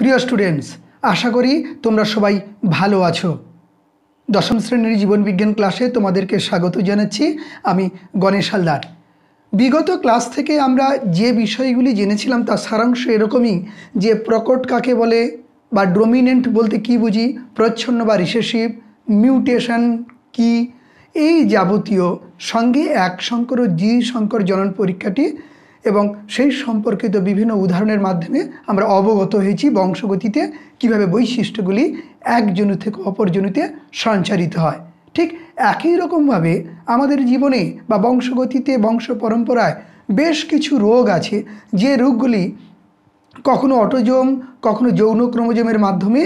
প্রিয় স্টুডেন্টস, আশা করি তোমরা সবাই ভালো আছো। দশম শ্রেণীর জীবন বিজ্ঞান ক্লাসে তোমাদেরকে স্বাগত জানাচ্ছি। আমি গণেশ হালদার। বিগত ক্লাস থেকে আমরা যে বিষয়গুলি জেনেছিলাম তার সারাংশ এরকমই যে প্রকট কাকে বলে বা ডমিনেন্ট বলতে কি বুঝি, প্রচ্ছন্ন বা রিসেসিভ, মিউটেশন কি, এই যাবতীয় সঙ্গে এক সংকর ও দ্বি সংকর জনন পরীক্ষাটি এবং সেই সম্পর্কিত বিভিন্ন উদাহরণের মাধ্যমে আমরা অবগত হয়েছি বংশগতিতে কিভাবে বৈশিষ্ট্যগুলি এক জনু থেকে অপর জনুতে সঞ্চারিত হয়। ঠিক একই রকমভাবে আমাদের জীবনে বা বংশগতিতে বংশ পরম্পরায় বেশ কিছু রোগ আছে যে রোগগুলি কখনো অটোজোম কখনো যৌন ক্রোমোজোমের মাধ্যমে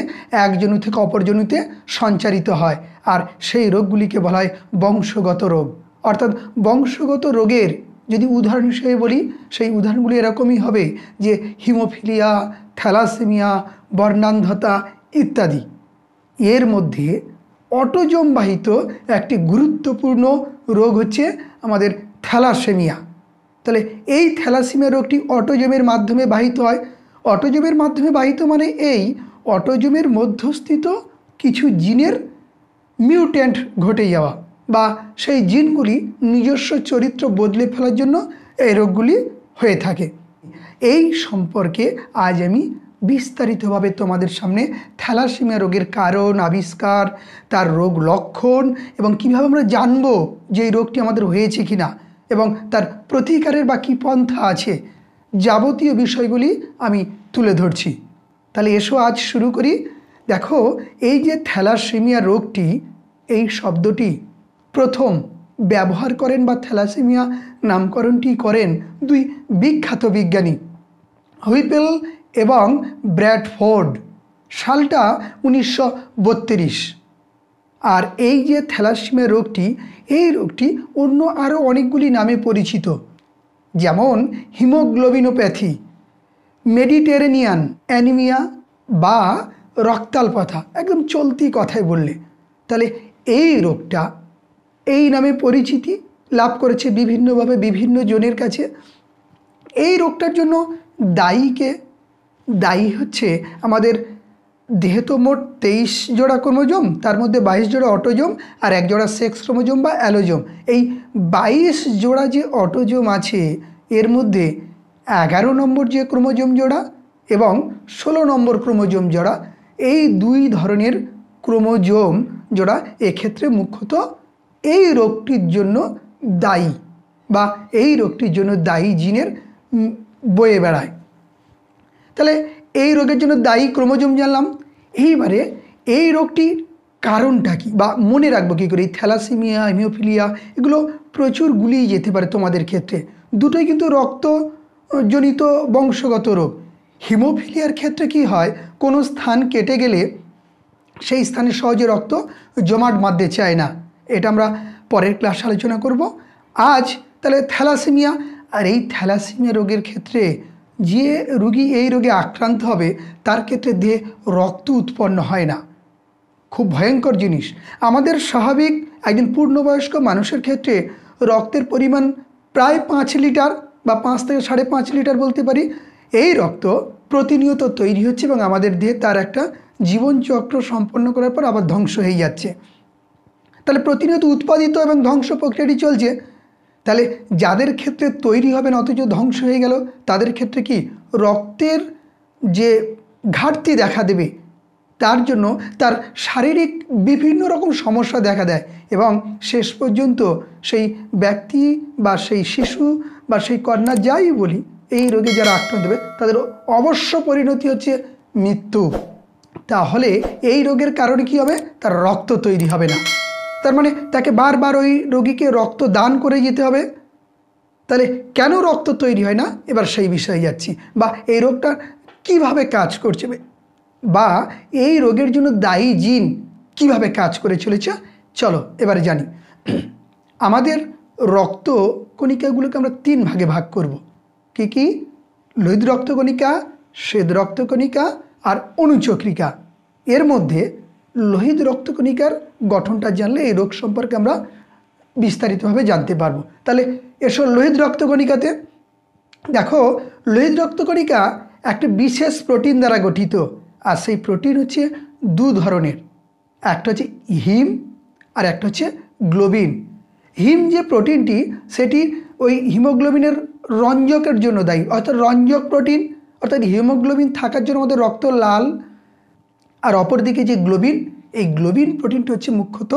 এক জনু থেকে অপর জনুতে সঞ্চারিত হয়, আর সেই রোগগুলিকে বলা হয় বংশগত রোগ। অর্থাৎ বংশগত রোগের যদি উদাহরণ হিসেবে বলি, সেই উদাহরণগুলি এরকমই হবে যে হিমোফিলিয়া, থ্যালাসেমিয়া, বর্ণান্ধতা ইত্যাদি। এর মধ্যে অটোজোম বাহিত একটি গুরুত্বপূর্ণ রোগ হচ্ছে আমাদের থ্যালাসেমিয়া। তাহলে এই থ্যালাসেমিয়া রোগটি অটোজোমের মাধ্যমে বাহিত হয়। অটোজোমের মাধ্যমে বাহিত মানে এই অটোজোমের মধ্যস্থিত কিছু জিনের মিউট্যান্ট ঘটে যাওয়া বা সেই জিনগুলি নিজস্ব চরিত্র বদলে ফেলার জন্য এই রোগগুলি হয়ে থাকে। এই সম্পর্কে আজ আমি বিস্তারিতভাবে তোমাদের সামনে থ্যালাসেমিয়া রোগের কারণ, আবিষ্কার, তার রোগ লক্ষণ এবং কীভাবে আমরা জানবো যে এই রোগটি আমাদের হয়েছে কিনা এবং তার প্রতিকারের বা কী পন্থা আছে, যাবতীয় বিষয়গুলি আমি তুলে ধরছি। তাহলে এসো আজ শুরু করি। দেখো, এই যে থ্যালাসেমিয়া রোগটি, এই শব্দটি প্রথম ব্যবহার করেন বা থ্যালাসেমিয়া নামকরণটি করেন দুই বিখ্যাত বিজ্ঞানী, হুইপেল এবং ব্র্যাডফোর্ড। সালটা 1932। আর এই যে থ্যালাসেমিয়া রোগটি, এই রোগটি অন্য আরও অনেকগুলি নামে পরিচিত, যেমন হিমোগ্লোবিনোপ্যাথি, মেডিটেরেনিয়ান অ্যানিমিয়া বা রক্তাল্পতা, একদম চলতি কথায় বললে। তাহলে এই রোগটা এই নামে পরিচিতি লাভ করেছে বিভিন্নভাবে বিভিন্ন জনের কাছে। এই রোগটার জন্য দায়ী হচ্ছে আমাদের দেহে তো মোট 23 জোড়া ক্রোমোজোম, তার মধ্যে 22 জোড়া অটোজোম আর 1 জোড়া সেক্স ক্রোমোজোম বা অ্যালোজোম। এই 22 জোড়া যে অটোজোম আছে এর মধ্যে 11 নম্বর যে ক্রোমোজোম জোড়া এবং 16 নম্বর ক্রোমোজোম জোড়া, এই দুই ধরনের ক্রোমোজোম জোড়া এক্ষেত্রে মুখ্যত এই রোগটির জন্য দায়ী বা এই রোগটির জন্য দায়ী জিনের বয়ে বেড়ায়। তাহলে এই রোগের জন্য দায়ী ক্রোমোজোম জানলাম। এইবারে এই রোগটির কারণটা কী বা মনে রাখবো কী করে? এই থ্যালাসেমিয়া, হিমোফিলিয়া এগুলো প্রচুর গুলিয়ে যেতে পারে তোমাদের ক্ষেত্রে। দুটোই কিন্তু রক্তজনিত বংশগত রোগ। হিমোফিলিয়ার ক্ষেত্রে কি হয়, কোনো স্থান কেটে গেলে সেই স্থানে সহজে রক্ত জমাট বাঁধতে চায় না। এটা আমরা পরের ক্লাসে আলোচনা করব। আজ তাহলে থ্যালাসেমিয়া, আর এই থ্যালাসেমিয়া রোগের ক্ষেত্রে যে রোগী এই রোগে আক্রান্ত হবে তার ক্ষেত্রে দেহে রক্ত উৎপন্ন হয় না। খুব ভয়ঙ্কর জিনিস। আমাদের স্বাভাবিক একজন পূর্ণবয়স্ক মানুষের ক্ষেত্রে রক্তের পরিমাণ প্রায় 5 লিটার বা 5 থেকে 5.5 লিটার বলতে পারি। এই রক্ত প্রতিনিয়ত তৈরি হচ্ছে এবং আমাদের দেহে তার একটা জীবনচক্র সম্পন্ন করার পর আবার ধ্বংস হয়ে যাচ্ছে। তাহলে প্রতিনিয়ত উৎপাদিত এবং ধ্বংস প্রক্রিয়াটি চলছে। তাহলে যাদের ক্ষেত্রে তৈরি হবে না অথচ ধ্বংস হয়ে গেল, তাদের ক্ষেত্রে কি রক্তের যে ঘাটতি দেখা দেবে, তার জন্য তার শারীরিক বিভিন্ন রকম সমস্যা দেখা দেয় এবং শেষ পর্যন্ত সেই ব্যক্তি বা সেই শিশু বা সেই কন্যা যাই বলি, এই রোগে যারা আক্রান্ত হবে তাদের অবশ্য পরিণতি হচ্ছে মৃত্যু। তাহলে এই রোগের কারণে কি হবে? তার রক্ত তৈরি হবে না। তার মানে তাকে বারবার ওই রোগীকে রক্ত দান করে যেতে হবে। তাহলে কেন রক্ত তৈরি হয় না, এবার সেই বিষয়ে যাচ্ছি। বা এই রোগটা কিভাবে কাজ করছে বা এই রোগের জন্য দায়ী জিন কিভাবে কাজ করে চলেছে, চলো এবারে জানি। আমাদের রক্ত কণিকাগুলোকে আমরা 3 ভাগে ভাগ করব। কি কি? লোহিত রক্তকণিকা, শ্বেত রক্তকণিকা আর অনুচক্রিকা। এর মধ্যে লোহিত রক্তকণিকার গঠনটা জানলে এই রোগ সম্পর্কে আমরা বিস্তারিতভাবে জানতে পারবো। তাহলে এসো লোহিত রক্তকণিকাতে। দেখো, লোহিত রক্তকণিকা একটা বিশেষ প্রোটিন দ্বারা গঠিত আর সেই প্রোটিন হচ্ছে দু ধরনের, একটা হচ্ছে হিম আর একটা হচ্ছে গ্লোবিন। হিম যে প্রোটিনটি সেটি ওই হিমোগ্লোবিনের রঞ্জকের জন্য দায়ী, অর্থাৎ রঞ্জক প্রোটিন, অর্থাৎ হিমোগ্লোবিন থাকার জন্য আমাদের রক্ত লাল। আর অপরদিকে যে গ্লোবিন, এই গ্লোবিন প্রোটিনটি হচ্ছে মুখ্যত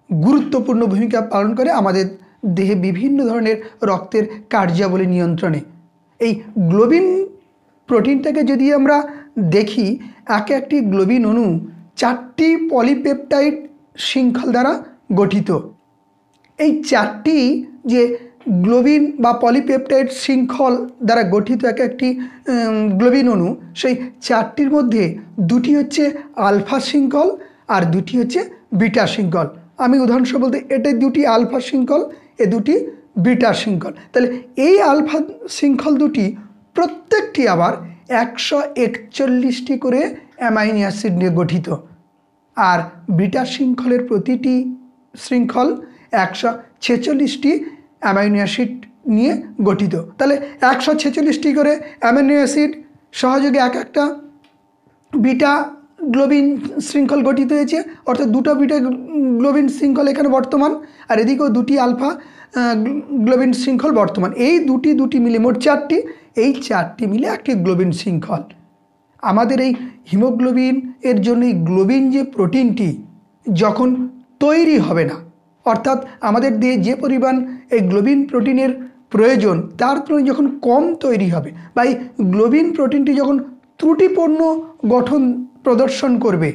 গুরুত্বপূর্ণ ভূমিকা পালন করে আমাদের দেহে বিভিন্ন ধরনের রক্তের কার্যাবলী নিয়ন্ত্রণে। এই গ্লোবিন প্রোটিনটাকে যদি আমরা দেখি, একটি গ্লোবিন অণু 4টি পলিপেপটাইড শৃঙ্খল দ্বারা গঠিত। এই 4টি যে গ্লোবিন বা পলিপেপটাইড শৃঙ্খল দ্বারা গঠিত একটি গ্লোবিন অণু, সেই 4টির মধ্যে 2টি হচ্ছে আলফা শৃঙ্খল আর 2টি হচ্ছে বিটা শৃঙ্খল। আমি উদাহরণস্বরূপ বলতে, এটা 2টি আলফা শৃঙ্খল, এ 2টি বিটা শৃঙ্খল। তাহলে এই আলফা শৃঙ্খল 2টি প্রত্যেকটি আবার 141টি করে অ্যামাইনো অ্যাসিড নিয়ে গঠিত, আর বিটা শৃঙ্খলের প্রতিটি শৃঙ্খল 146টি অ্যামাইনো অ্যাসিড নিয়ে গঠিত। তাহলে 146টি করে অ্যামাইনো অ্যাসিড সহযোগে একটা বিটা গ্লোবিন শৃঙ্খল গঠিত হয়েছে, অর্থাৎ 2টা বিটা গ্লোবিন শৃঙ্খল এখানে বর্তমান, আর এদিকেও 2টি আলফা গ্লোবিন শৃঙ্খল বর্তমান। এই দুটি মিলে মোট 4টি, এই 4টি মিলে একটি গ্লোবিন শৃঙ্খল। আমাদের এই হিমোগ্লোবিন এর জন্য এই গ্লোবিন যে প্রোটিনটি যখন তৈরি হবে না, অর্থাৎ আমাদের দেহে যে পরিমাণ এই গ্লোবিন প্রোটিনের প্রয়োজন তার তুলনায় যখন কম তৈরি হবে, বা এই গ্লোবিন প্রোটিনটি যখন ত্রুটিপূর্ণ গঠন প্রদর্শন করবে,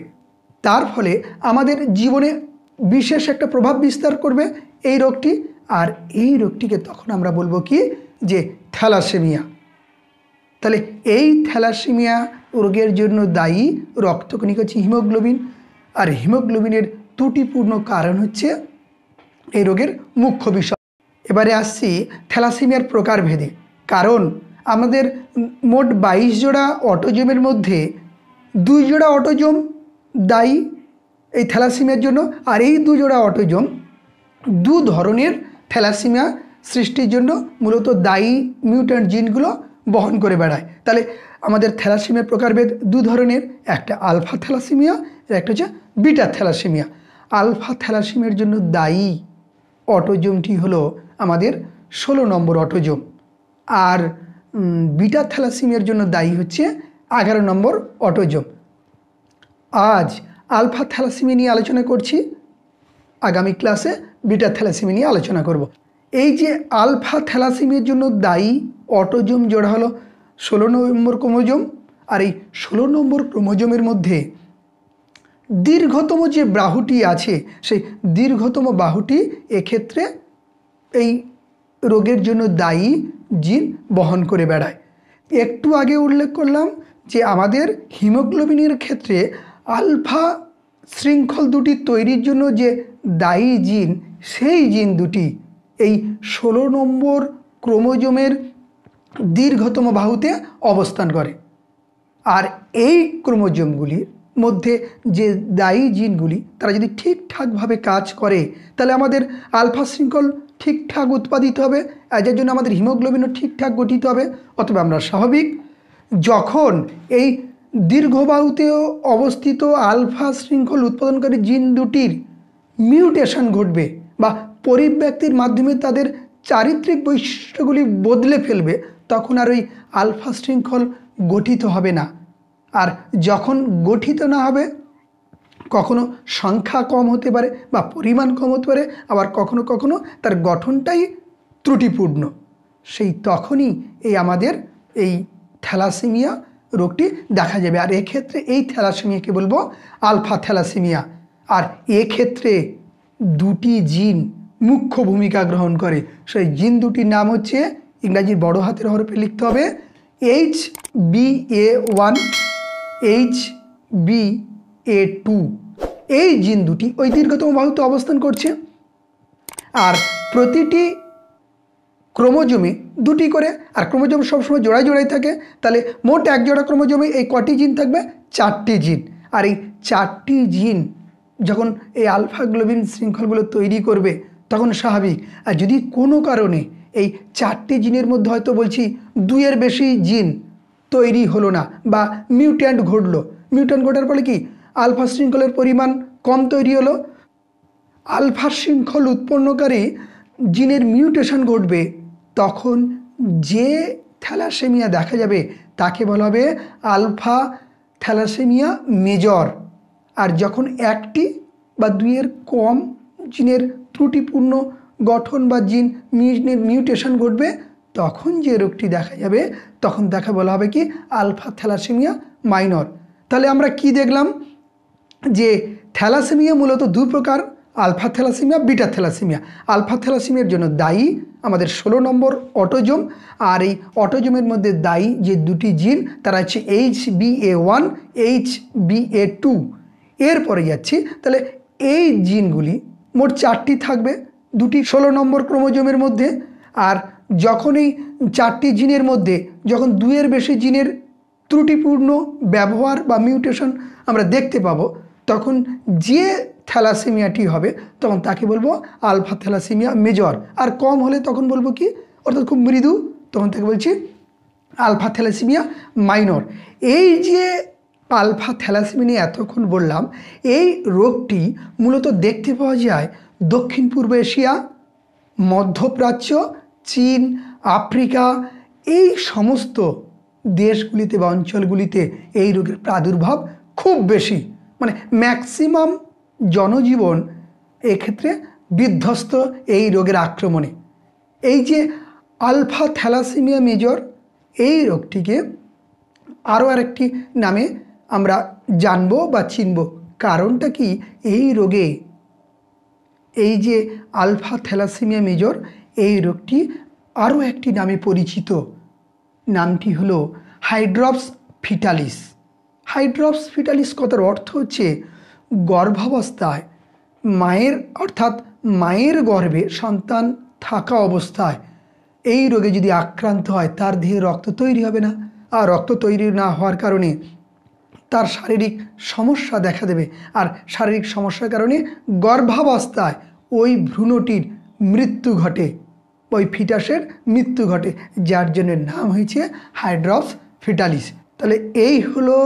তার ফলে আমাদের জীবনে বিশেষ একটা প্রভাব বিস্তার করবে এই রোগটি। আর এই রোগটিকে তখন আমরা বলবো কি, যে থ্যালাসেমিয়া। তাহলে এই থ্যালাসেমিয়া রোগের জন্য দায়ী রক্তকণিকা হচ্ছে হিমোগ্লোবিন, আর হিমোগ্লোবিনের ত্রুটিপূর্ণ কারণ হচ্ছে এই রোগের মুখ্য বিষয়। এবারে আসছি থ্যালাসেমিয়ার প্রকারভেদে। কারণ আমাদের মোট 22 জোড়া অটোজোমের মধ্যে 2 জোড়া অটোজোম দায়ী এই থ্যালাসেমিয়ার জন্য, আর এই 2 জোড়া অটোজোম 2 ধরনের থ্যালাসেমিয়া সৃষ্টির জন্য মূলত দায়ী মিউট্যান্ট জিনগুলো বহন করে বেড়ায়। তাহলে আমাদের থ্যালাসেমিয়ার প্রকারভেদ 2 ধরনের, একটা আলফা থ্যালাসেমিয়া, একটা হচ্ছে বিটা থ্যালাসেমিয়া। আলফা থ্যালাসেমিয়ার জন্য দায়ী অটোজোমটি হলো আমাদের 16 নম্বর অটোজোম, আর বিটা থ্যালাসেমিয়ার জন্য দায়ী হচ্ছে 11 নম্বর অটোজোম। আজ আলফা থ্যালাসেমিয়া নিয়ে আলোচনা করছি, আগামী ক্লাসে বিটা থ্যালাসেমিয়া নিয়ে আলোচনা করব। এই যে আলফা থ্যালাসেমিয়ার জন্য দায়ী অটোজোম জোড়া হলো 16 নম্বর ক্রোমোজোম, আর এই 16 নম্বর ক্রোমোজোমের মধ্যে দীর্ঘতম যে বাহুটি আছে, সেই দীর্ঘতম বাহুটি এক্ষেত্রে এই রোগের জন্য দায়ী জিন বহন করে বেড়ায়। একটু আগে উল্লেখ করলাম যে আমাদের হিমোগ্লোবিনের ক্ষেত্রে আলফা শৃঙ্খল 2টি তৈরির জন্য যে দায়ী জিন, সেই জিন 2টি এই 16 নম্বর ক্রোমোজোমের দীর্ঘতম বাহুতে অবস্থান করে। আর এই ক্রোমোজোমগুলির মধ্যে যে দায়ী জিনগুলি তারা যদি ঠিকঠাকভাবে কাজ করে, তাহলে আমাদের আলফা শৃঙ্খল ঠিকঠাক উৎপাদিত হবে, যার জন্য আমাদের হিমোগ্লোবিনও ঠিকঠাক গঠিত হবে। অথবা আমরা স্বাভাবিক যখন এই দীর্ঘবাহুতেও অবস্থিত আলফা শৃঙ্খল উৎপাদনকারী জিন 2টির মিউটেশন ঘটবে বা পরিব্যক্তির মাধ্যমে তাদের চারিত্রিক বৈশিষ্ট্যগুলি বদলে ফেলবে, তখন আর ওই আলফা শৃঙ্খল গঠিত হবে না। আর যখন গঠিত না হবে, কখনো সংখ্যা কম হতে পারে বা পরিমাণ কম হতে পারে, আবার কখনো কখনো তার গঠনটাই ত্রুটিপূর্ণ, সেই তখনই এই আমাদের এই থ্যালাসেমিয়া রোগটি দেখা যাবে। আর এক্ষেত্রে এই থ্যালাসেমিয়াকে বলবো আলফা থ্যালাসেমিয়া। আর এক্ষেত্রে 2টি জিন মুখ্য ভূমিকা গ্রহণ করে। সেই জিন 2টির নাম হচ্ছে, ইংরাজির বড় হাতের হরফে লিখতে হবে HbA1, HbA2। এই জিন 2টি ওই দীর্ঘতম বাহুতে অবস্থান করছে, আর প্রতিটি ক্রোমোজোমে 2টি করে, আর ক্রোমোজোম সবসময় জোড়ায় জোড়ায় থাকে। তাহলে মোট 1 জোড়া ক্রোমোজোমে এই কটি জিন থাকবে? 4টি জিন। আর এই 4টি জিন যখন এই আলফা গ্লোবিন শৃঙ্খলগুলো তৈরি করবে, তখন স্বাভাবিক। আর যদি কোনো কারণে এই 4টি জিনের মধ্যে হয়তো বলছি 2-এর বেশি জিন তৈরি হলো না বা মিউট্যান্ট ঘটলো, মিউট্যান্ট ঘটার ফলে কি আলফা শৃঙ্খলের পরিমাণ কম তৈরি হলো। আলফা শৃঙ্খল উৎপন্নকারী জিনের মিউটেশন ঘটবে, তখন যে থ্যালাসেমিয়া দেখা যাবে তাকে বলা হবে আলফা থ্যালাসেমিয়া মেজর। আর যখন একটি বা দুইয়ের কম জিনের ত্রুটিপূর্ণ গঠন বা জিনের মিউটেশন ঘটবে, তখন যে রোগটি দেখা যাবে তখন তাকে বলা হবে কি আলফা থ্যালাসেমিয়া মাইনর। তাহলে আমরা কি দেখলাম যে থ্যালাসেমিয়া মূলত দু প্রকার, alpha thalassaemia, beta thalassaemia. Alpha থ্যালাসেমিয়ার জন্য দায়ী আমাদের 16 নম্বর অটোজোম, আর এই অটোজোমের মধ্যে দায়ী যে দুটি জিন তারা হচ্ছে HBA1, HBA2। এরপরে যাচ্ছি, তাহলে এই জিনগুলি মোট 4টি থাকবে, দুটি 16 নম্বর ক্রোমোজোমের মধ্যে। আর যখন এই 4টি জিনের মধ্যে যখন 2-এর বেশি জিনের ত্রুটিপূর্ণ ব্যবহার বা মিউটেশন আমরা দেখতে পাবো, তখন যে থ্যালাসেমিয়াটি হবে তখন তাকে বলবো আলফা থ্যালাসেমিয়া মেজর। আর কম হলে তখন বলবো কি, অর্থাৎ খুব মৃদু, তখন তাকে বলছি আলফা থ্যালাসেমিয়া মাইনর। এই যে আলফা থ্যালাসেমিয়া নিয়ে এতক্ষণ বললাম, এই রোগটি মূলত দেখতে পাওয়া যায় দক্ষিণ পূর্ব এশিয়া, মধ্যপ্রাচ্য, চীন, আফ্রিকা, এই সমস্ত দেশগুলিতে বা অঞ্চলগুলিতে এই রোগের প্রাদুর্ভাব খুব বেশি, মানে ম্যাক্সিমাম জনজীবন এক্ষেত্রে বিধ্বস্ত এই রোগের আক্রমণে। এই যে আলফা থ্যালাসেমিয়া মেজর, এই রোগটিকে আরও আরেকটি নামে আমরা জানব বা চিনব। কারণটা কি, এই রোগে এই যে আলফা থ্যালাসেমিয়া মেজর, এই রোগটি আরও একটি নামে পরিচিত, নামটি হলো হাইড্রপস ফিটালিস। হাইড্রপস ফিটালিস কথার অর্থ হচ্ছে গর্ভাবস্থায় মায়ের অর্থাৎ মায়ের গর্ভে সন্তান থাকা অবস্থায় এই রোগে যদি আক্রান্ত হয় তার দেহে রক্ত তৈরি হবে না, আর রক্ত তৈরি না হওয়ার কারণে তার শারীরিক সমস্যা দেখা দেবে, আর শারীরিক সমস্যার কারণে গর্ভাবস্থায় ওই ভ্রূণটির মৃত্যু ঘটে, ওই ফিটাসের মৃত্যু ঘটে, যার জন্য নাম হয়েছে হাইড্রপস ফিটালিস। তাহলে এই হলো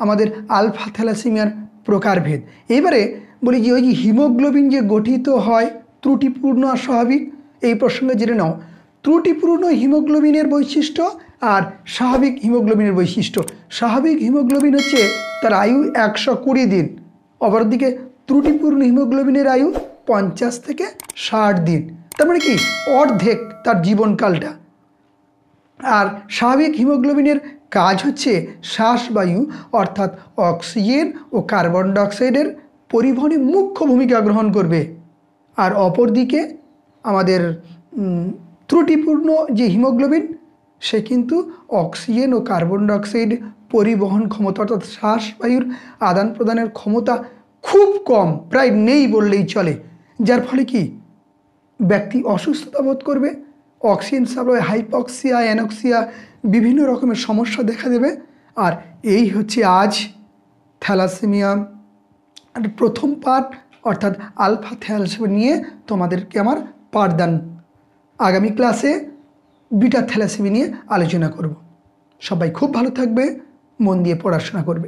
আমাদের আলফা থ্যালাসেমিয়ার প্রকারভেদ। এবারে বলি যে ওই যে হিমোগ্লোবিন যে গঠিত হয় ত্রুটিপূর্ণ আর স্বাভাবিক, এই প্রসঙ্গে জেনে নাও ত্রুটিপূর্ণ হিমোগ্লোবিনের বৈশিষ্ট্য আর স্বাভাবিক হিমোগ্লোবিনের বৈশিষ্ট্য। স্বাভাবিক হিমোগ্লোবিন হচ্ছে তার আয়ু 120 দিন, অপরদিকে ত্রুটিপূর্ণ হিমোগ্লোবিনের আয়ু 50 থেকে 60 দিন, তার মানে কি অর্ধেক তার জীবনকালটা। আর স্বাভাবিক হিমোগ্লোবিনের কাজ হচ্ছে শ্বাসবায়ু অর্থাৎ অক্সিজেন ও কার্বন ডাইঅক্সাইডের পরিবহনে মুখ্য ভূমিকা গ্রহণ করবে। আর অপরদিকে আমাদের ত্রুটিপূর্ণ যে হিমোগ্লোবিন, সে কিন্তু অক্সিজেন ও কার্বন ডাইঅক্সাইড পরিবহন ক্ষমতা অর্থাৎ শ্বাসবায়ুর আদান প্রদানের ক্ষমতা খুব কম, প্রায় নেই বললেই চলে, যার ফলে কি ব্যক্তি অসুস্থতা বোধ করবে, অক্সিজেন সাপ্লাই, হাইপক্সিয়া, অ্যানোক্সিয়া, বিভিন্ন রকমের সমস্যা দেখা দেবে। আর এই হচ্ছে আজ থ্যালাসেমিয়া প্রথম পার্ট, অর্থাৎ আলফা থ্যালাসেমিয়া নিয়ে তোমাদেরকে আমার পাঠদান। আগামী ক্লাসে বিটা থ্যালাসেমিয়া নিয়ে আলোচনা করব। সবাই খুব ভালো থাকবে, মন দিয়ে পড়াশোনা করবে।